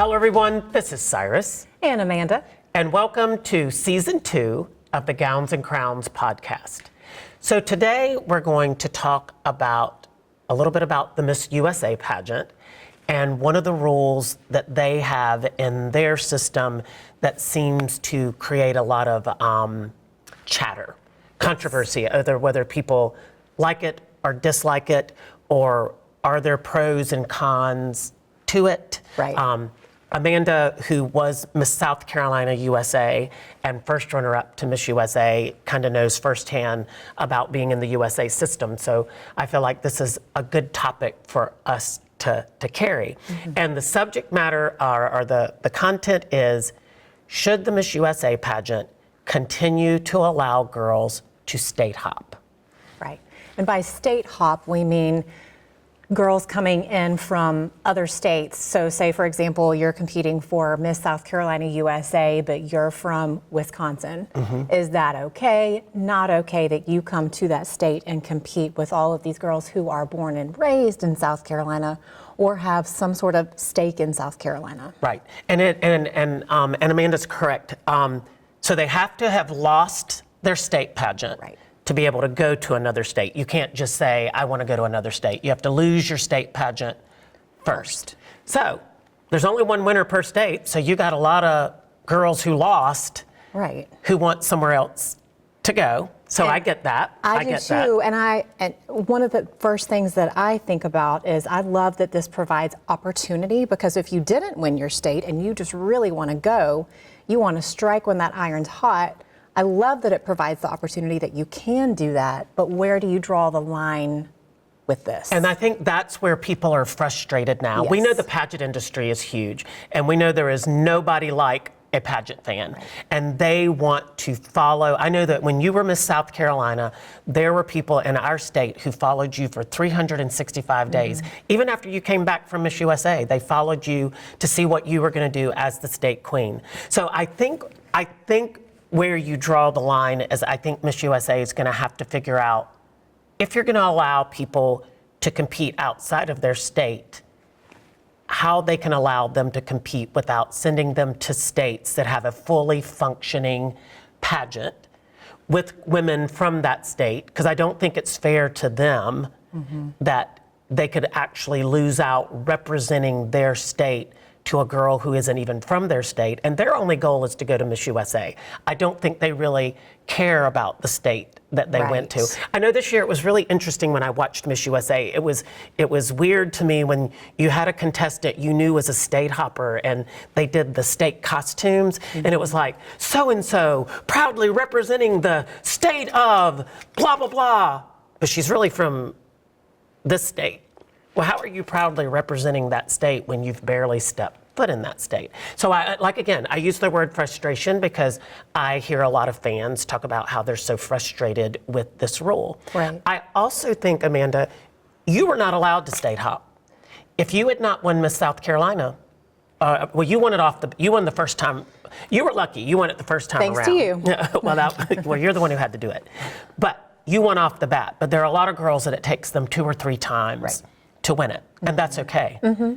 Hello everyone, this is Cyrus And Amanda. and welcome to Season 2 of the Gowns and Crowns podcast. So today we're going to talk about a little bit about the Miss USA pageant and one of the rules that they have in their system that seems to create a lot of chatter, controversy, whether people like it or dislike it, or are there pros and cons to it. Right. Amanda, who was Miss South Carolina USA and first runner-up to Miss USA, kind of knows firsthand about being in the USA system. So I feel like this is a good topic for us to carry. Mm-hmm. And the subject matter or the content is, should the Miss USA pageant continue to allow girls to state hop? Right. And by state hop, we mean girls coming in from other states. So say, for example, you're competing for Miss South Carolina USA, but you're from Wisconsin. Mm-hmm. Is that okay? Not okay that you come to that state and compete with all of these girls who are born and raised in South Carolina or have some sort of stake in South Carolina. Right. And Amanda's correct. So they have to have lost their state pageant. Right. To be able to go to another state. You can't just say, I want to go to another state. You have to lose your state pageant first. So there's only one winner per state, so you got a lot of girls who lost, right, who want somewhere else to go. So and I get that. I do get too. That. And one of the first things that I think about is I love that this provides opportunity, because if you didn't win your state and you just really want to go, you want to strike when that iron's hot. I love that it provides the opportunity that you can do that, but where do you draw the line with this? And I think that's where people are frustrated now. Yes. We know the pageant industry is huge, and we know there is nobody like a pageant fan, right, and they want to follow. I know that when you were Miss South Carolina, there were people in our state who followed you for 365 days. Mm-hmm. Even after you came back from Miss USA, they followed you to see what you were going to do as the state queen. So I think where you draw the line is, I think Miss USA is going to have to figure out, if you're going to allow people to compete outside of their state, how they can allow them to compete without sending them to states that have a fully functioning pageant with women from that state, because I don't think it's fair to them, mm-hmm, that they could actually lose out representing their state to a girl who isn't even from their state, and their only goal is to go to Miss USA. I don't think they really care about the state that they went to. I know this year it was really interesting when I watched Miss USA. It was weird to me when you had a contestant you knew was a state hopper, and they did the state costumes, mm-hmm, and it was like, so-and-so proudly representing the state of blah, blah, blah, but she's really from this state. Well, how are you proudly representing that state when you've barely stepped foot in that state? So I use the word frustration because I hear a lot of fans talk about how they're so frustrated with this rule. Right. I also think, Amanda, you were not allowed to state hop. If you had not won Miss South Carolina, you won the first time. You were lucky. You won it the first time Thanks around. Thanks to you. Well, you're the one who had to do it. But you won off the bat. But there are a lot of girls that it takes them 2 or 3 times. Right. To win it, and mm-hmm, that's okay. Mm-hmm.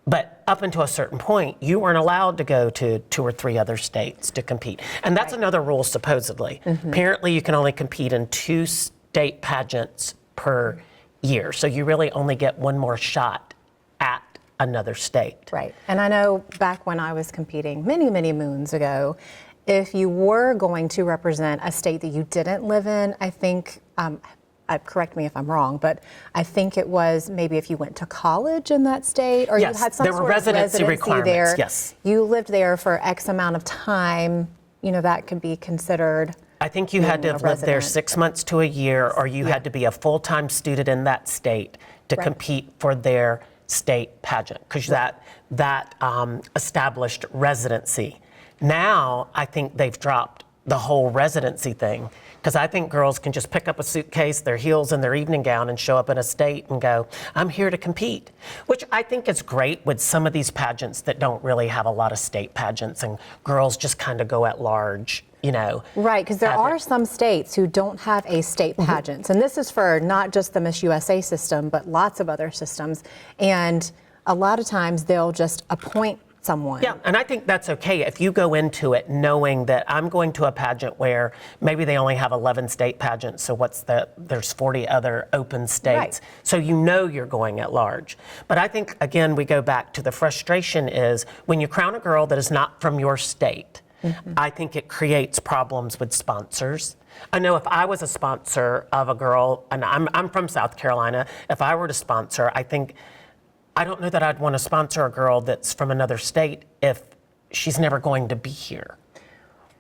But up until a certain point, you weren't allowed to go to 2 or 3 other states to compete. And that's right, another rule, supposedly. Mm-hmm. Apparently, you can only compete in 2 state pageants per year. So you really only get one more shot at another state. Right. And I know back when I was competing many, many moons ago, if you were going to represent a state that you didn't live in, I think, correct me if I'm wrong, but I think it was maybe if you went to college in that state, or yes, you had some there were sort residency of requirements there. Yes, you lived there for X amount of time. That could be considered. I think you had to have lived there 6 months to a year, or you had to be a full-time student in that state to compete for their state pageant, because that established residency. Now I think they've dropped the whole residency thing, because I think girls can just pick up a suitcase, their heels, and their evening gown and show up in a state and go, I'm here to compete, which I think is great with some of these pageants that don't really have a lot of state pageants, and girls just kind of go at large, Right, because there are some states who don't have a state pageant, and this is for not just the Miss USA system, but lots of other systems, and a lot of times they'll just appoint someone. Yeah, and I think that's okay if you go into it knowing that I'm going to a pageant where maybe they only have 11 state pageants, so there's 40 other open states. Right. So you know you're going at large. But I think, again, we go back to the frustration is when you crown a girl that is not from your state, I think it creates problems with sponsors. I know if I was a sponsor of a girl, and I'm from South Carolina, if I were to sponsor, I don't know that I'd want to sponsor a girl that's from another state if she's never going to be here.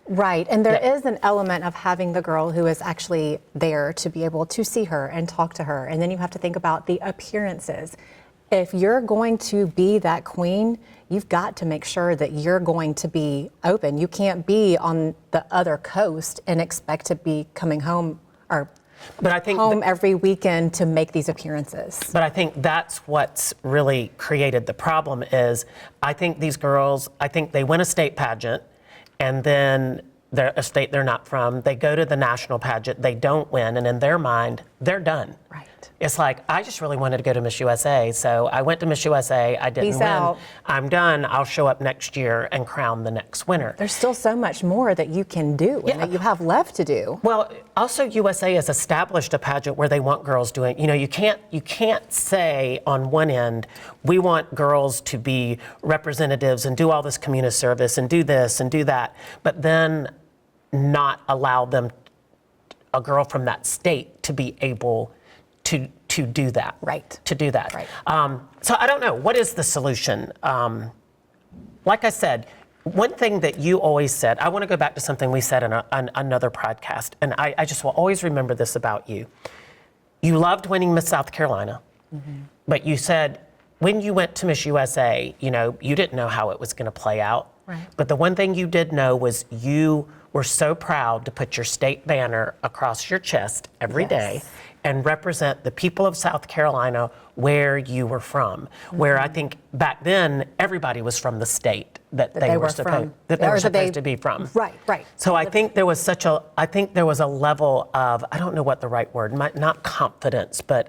Right, and there is an element of having the girl who is actually there to be able to see her and talk to her. And then you have to think about the appearances. If you're going to be that queen, you've got to make sure that you're going to be open. You can't be on the other coast and expect to be coming home or home every weekend to make these appearances. But I think that's what's really created the problem is I think these girls, I think they win a state pageant and then they're a state they're not from. They go to the national pageant, they don't win, and in their mind, they're done. Right. It's like, I just really wanted to go to Miss USA, so I went to Miss USA, I didn't Peace win. out. I'm done, I'll show up next year and crown the next winner. There's still so much more that you can do and that you have left to do. Well, also USA has established a pageant where they want girls doing, you can't say on one end, we want girls to be representatives and do all this community service and do this and do that, but then not allow them, a girl from that state, to be able to do that. Right. To do that. Right. So I don't know, what is the solution? Like I said, one thing that you always said, I want to go back to something we said on another podcast, and I just will always remember this about you. You loved winning Miss South Carolina, but you said when you went to Miss USA, you didn't know how it was going to play out. Right. But the one thing you did know was you were so proud to put your state banner across your chest every day and represent the people of South Carolina where you were from, where I think back then everybody was from the state that they were supposed to be from. Right. So I think there was a level of, I don't know what the right word, not confidence, but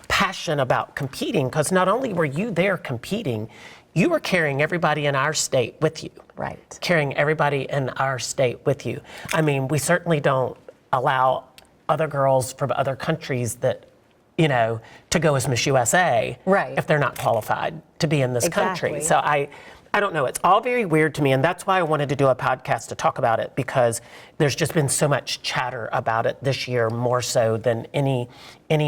passion about competing, because not only were you there competing, you were carrying everybody in our state with you. Right. Carrying everybody in our state with you. I mean, we certainly don't allow other girls from other countries that, to go as Miss USA if they're not qualified to be in this country. So I don't know. It's all very weird to me, and that's why I wanted to do a podcast to talk about it, because there's just been so much chatter about it this year, more so than any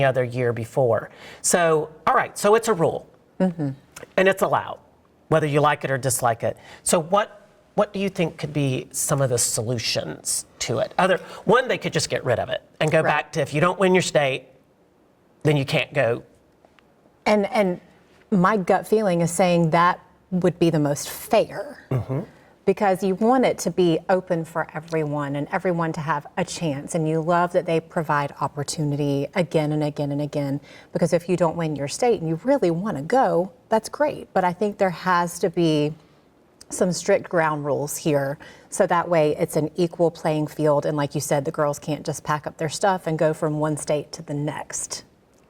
other year before. So, all right, so it's a rule, and it's allowed, whether you like it or dislike it. So what do you think could be some of the solutions to it? One, they could just get rid of it and go back to, if you don't win your state, then you can't go. And my gut feeling is saying that would be the most fair, because you want it to be open for everyone and everyone to have a chance. And you love that they provide opportunity again and again and again, because if you don't win your state and you really want to go, that's great. But I think there has to be some strict ground rules here, so that way it's an equal playing field. And like you said, the girls can't just pack up their stuff and go from one state to the next.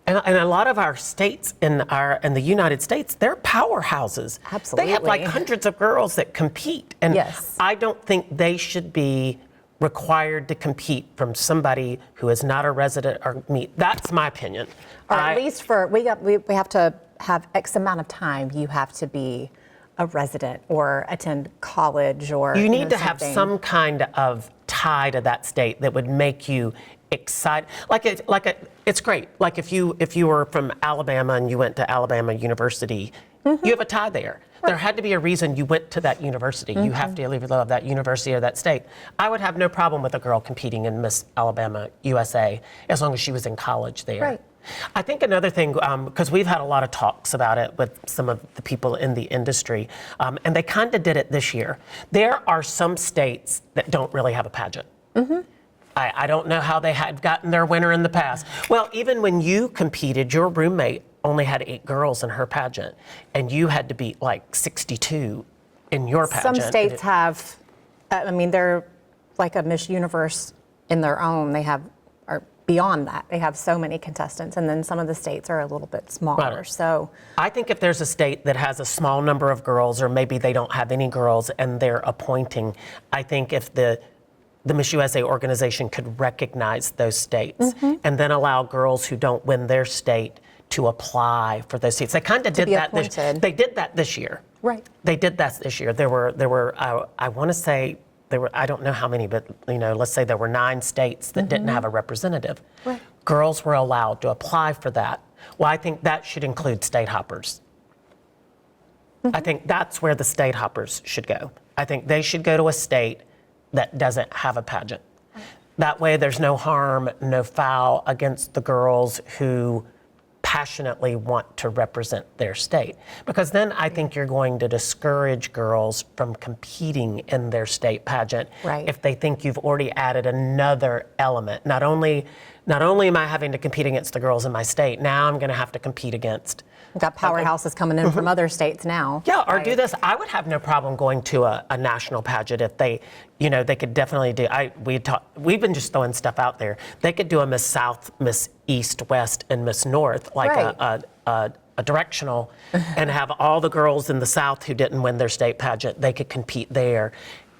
And a lot of our states in the United States, they're powerhouses. Absolutely. They have like hundreds of girls that compete. And I don't think they should be required to compete from somebody who is not a resident or meet. That's my opinion. Or at least we have to have X amount of time. You have to be a resident or attend college, or you need to have some kind of tie to that state that would make you excited. It's great. Like if you were from Alabama and you went to Alabama University, you have a tie there. Right. There had to be a reason you went to that university. You have to either love that university or that state. I would have no problem with a girl competing in Miss Alabama USA as long as she was in college there. Right. I think another thing, because we've had a lot of talks about it with some of the people in the industry, and they kind of did it this year. There are some states that don't really have a pageant. I don't know how they had gotten their winner in the past. Well, even when you competed, your roommate only had 8 girls in her pageant, and you had to beat like 62 in your pageant. Some states have, they're like a Miss Universe in their own. They have beyond that. They have so many contestants, and then some of the states are a little bit smaller. Right. So I think if there's a state that has a small number of girls, or maybe they don't have any girls and they're appointing, I think if the Miss USA organization could recognize those states and then allow girls who don't win their state to apply for those seats. They kind of did that they did that this year. Right. They did that this year. There were I want to say there were, I don't know how many, but let's say there were 9 states that didn't have a representative. Right. Girls were allowed to apply for that. Well, I think that should include state hoppers. I think that's where the state hoppers should go. I think they should go to a state that doesn't have a pageant. That way there's no harm, no foul against the girls who passionately want to represent their state. Because then I think you're going to discourage girls from competing in their state pageant if they think you've already added another element. Not only am I having to compete against the girls in my state, now I'm going to have to compete against. We've got powerhouses coming in from other states now. Yeah, or do this. I would have no problem going to a national pageant if they, they could definitely do. We've been just throwing stuff out there. They could do a Miss South, Miss East, West, and Miss North, like a directional, and have all the girls in the South who didn't win their state pageant. They could compete there.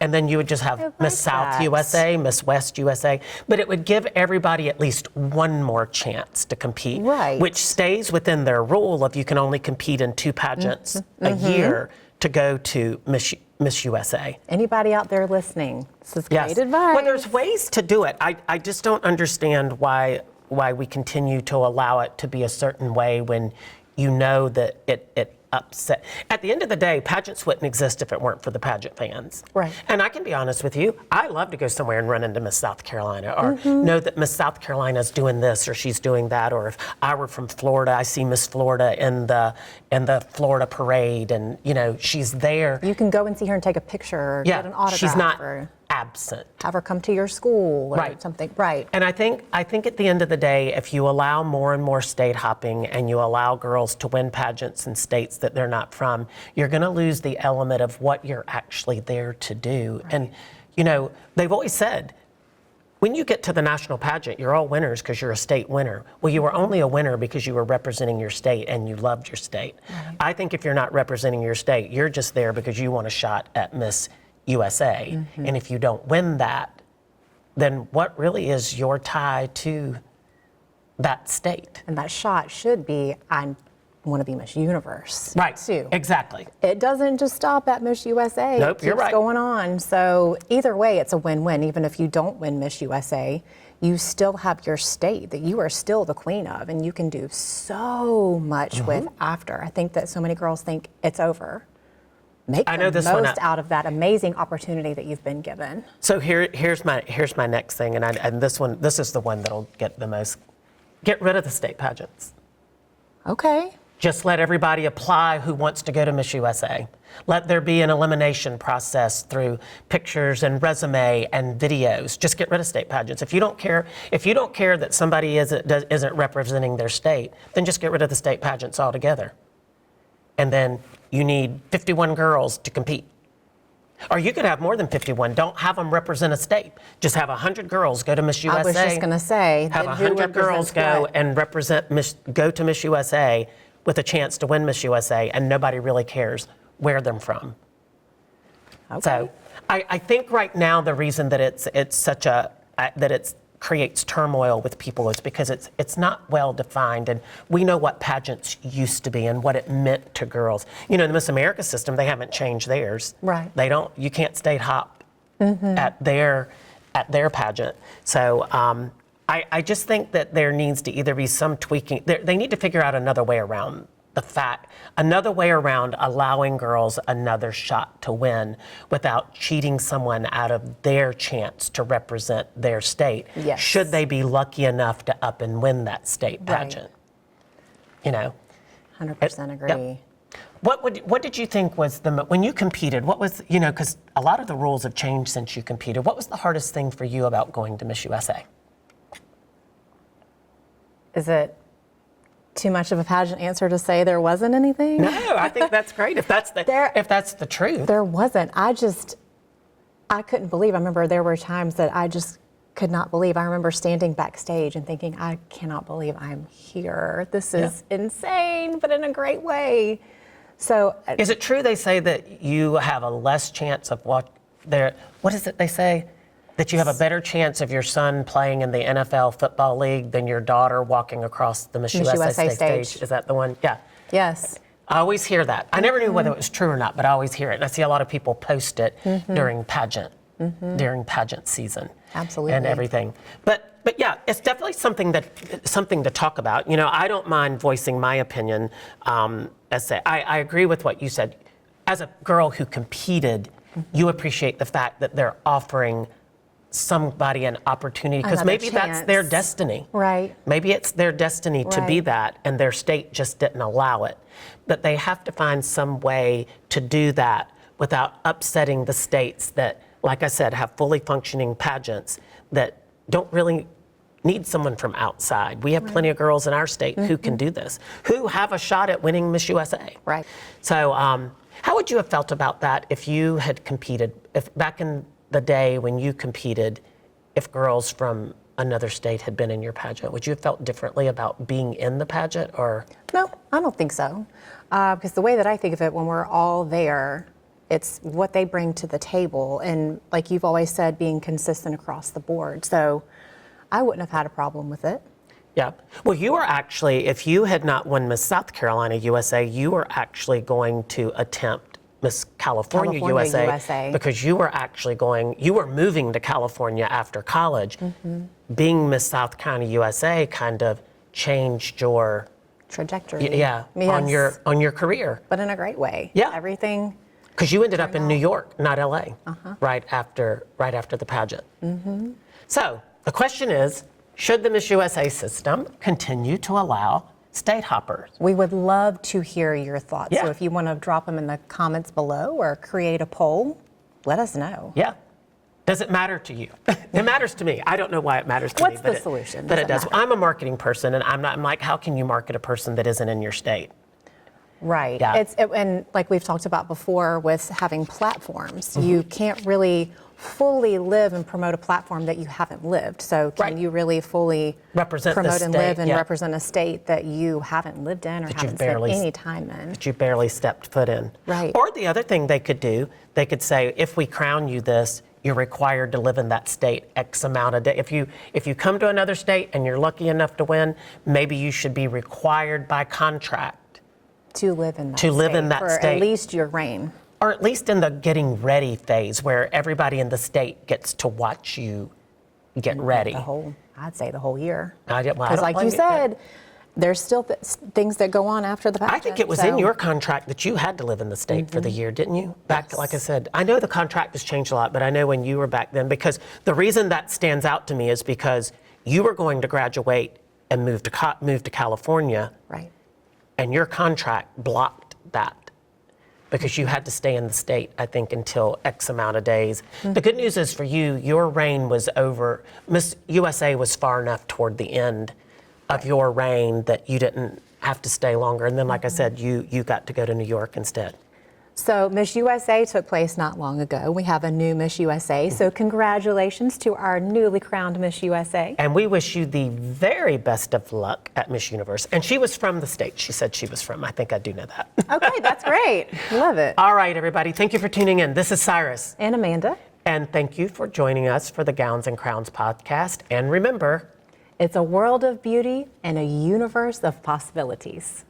And then you would just have Miss South USA, Miss West USA. But it would give everybody at least one more chance to compete, which stays within their rule of you can only compete in 2 pageants a year to go to Miss USA. Anybody out there listening, this is great advice. Well, there's ways to do it. I just don't understand why we continue to allow it to be a certain way when you know that it upset. At the end of the day, pageants wouldn't exist if it weren't for the pageant fans. Right. And I can be honest with you, I love to go somewhere and run into Miss South Carolina, or know that Miss South Carolina's doing this or she's doing that, or if I were from Florida, I see Miss Florida in the Florida parade, and she's there. You can go and see her and take a picture or get an autograph. She's not absent. Have her come to your school or something. Right. And I think at the end of the day, if you allow more and more state hopping and you allow girls to win pageants in states that they're not from, you're going to lose the element of what you're actually there to do. And, they've always said, when you get to the national pageant, you're all winners because you're a state winner. Well, you were only a winner because you were representing your state and you loved your state. Right. I think if you're not representing your state, you're just there because you want a shot at Miss USA. And if you don't win that, then what really is your tie to that state? And that shot should be, I want to be Miss Universe. Right, too. Exactly. It doesn't just stop at Miss USA. Nope, you're right. It keeps going on. So either way, it's a win-win. Even if you don't win Miss USA, you still have your state that you are still the queen of, and you can do so much with after. I think that so many girls think it's over. Make the most out of that amazing opportunity that you've been given. So here's my next thing, and this is the one that'll get the most. Get rid of the state pageants. Okay. Just let everybody apply who wants to go to Miss USA. Let there be an elimination process through pictures and resume and videos. Just get rid of state pageants. If you don't care that somebody isn't representing their state, then just get rid of the state pageants altogether. And then you need 51 girls to compete. Or you could have more than 51. Don't have them represent a state. Just have 100 girls go to Miss USA. I was just going to say. Have 100 girls go and go to Miss USA with a chance to win Miss USA, and nobody really cares where they're from. Okay. So I think right now the reason that it's such a that it's creates turmoil with people is because it's not well defined, and we know what pageants used to be and what it meant to girls. The Miss America system, they haven't changed theirs. Right. They don't. You can't state hop at their pageant. So I just think that there needs to either be some tweaking. They need to figure out another way around another way around allowing girls another shot to win without cheating someone out of their chance to represent their state. Yes. Should they be lucky enough to up and win that state pageant? 100% agree. Yep. What did you think was when you competed, what was, because a lot of the rules have changed since you competed, what was the hardest thing for you about going to Miss USA? Is it too much of a pageant answer to say there wasn't anything? No, I think that's great. If that's the truth. There wasn't. I couldn't believe. I remember there were times that I just could not believe. I remember standing backstage and thinking, I cannot believe I'm here. This is insane, but in a great way. So, is it true they say that you have a less chance of what is it they say? That you have a better chance of your son playing in the NFL football league than your daughter walking across the Miss USA stage? Is that the one? Yeah. Yes. I always hear that. I never knew whether it was true or not, but I always hear it. And I see a lot of people post it during pageant season. Absolutely. And everything. But yeah, it's definitely something to talk about. You know, I don't mind voicing my opinion. I agree with what you said. As a girl who competed, you appreciate the fact that they're offering somebody an opportunity, because maybe that's their destiny. Right. Maybe it's their destiny to be that, and their state just didn't allow it. But they have to find some way to do that without upsetting the states that, like I said, have fully functioning pageants that don't really need someone from outside. We have plenty of girls in our state who can do this, who have a shot at winning Miss USA. Right. So how would you have felt about that if you had competed, if back in the day when you competed, if girls from another state had been in your pageant? Would you have felt differently about being in the pageant, or? No, I don't think so. Because the way that I think of it, when we're all there, it's what they bring to the table. And like you've always said, being consistent across the board. So I wouldn't have had a problem with it. Yeah. Well, you were actually, if you had not won Miss South Carolina USA, you were actually going to attempt Miss California USA, because you were moving to California after college. Being Miss South Carolina USA kind of changed your trajectory. Yeah, yes. on your career. But in a great way. Yeah. Everything. Because you ended up in New York, not LA, right after the pageant. So the question is, should the Miss USA system continue to allow state hoppers? We would love to hear your thoughts. Yeah. So if you want to drop them in the comments below or create a poll, let us know. Yeah. Does it matter to you? It matters to me. I don't know why it matters to me. What's the solution? But it does. I'm a marketing person, and I'm like, how can you market a person that isn't in your state? Right. Yeah. And like we've talked about before with having platforms, you can't really fully live and promote a platform that you haven't lived. So can you really fully represent promote and state, live and represent a state that you haven't lived in or haven't spent any time in? That you barely stepped foot in. Right. Or the other thing they could do, they could say, if we crown you this, you're required to live in that state X amount of days. If you come to another state and you're lucky enough to win, maybe you should be required by contract to live in that state at least your reign. Or at least in the getting ready phase, where everybody in the state gets to watch you get ready. I'd say the whole year. Because like you said, there's still things that go on after the pageant. I think it was in your contract that you had to live in the state for the year, didn't you? Back, like I said, I know the contract has changed a lot, but I know when you were back then, because the reason that stands out to me is because you were going to graduate and move to California. Right. And your contract blocked that, because you had to stay in the state, I think, until X amount of days. The good news is for you, your reign was over. Miss USA was far enough toward the end of your reign that you didn't have to stay longer. And then, like I said, you got to go to New York instead. So Miss USA took place not long ago. We have a new Miss USA. So congratulations to our newly crowned Miss USA. And we wish you the very best of luck at Miss Universe. And she was from the state she said she was from. I think I do know that. Okay, that's great. Love it. All right, everybody. Thank you for tuning in. This is Cyrus. And Amanda. And thank you for joining us for the Gowns and Crowns podcast. And remember, it's a world of beauty and a universe of possibilities.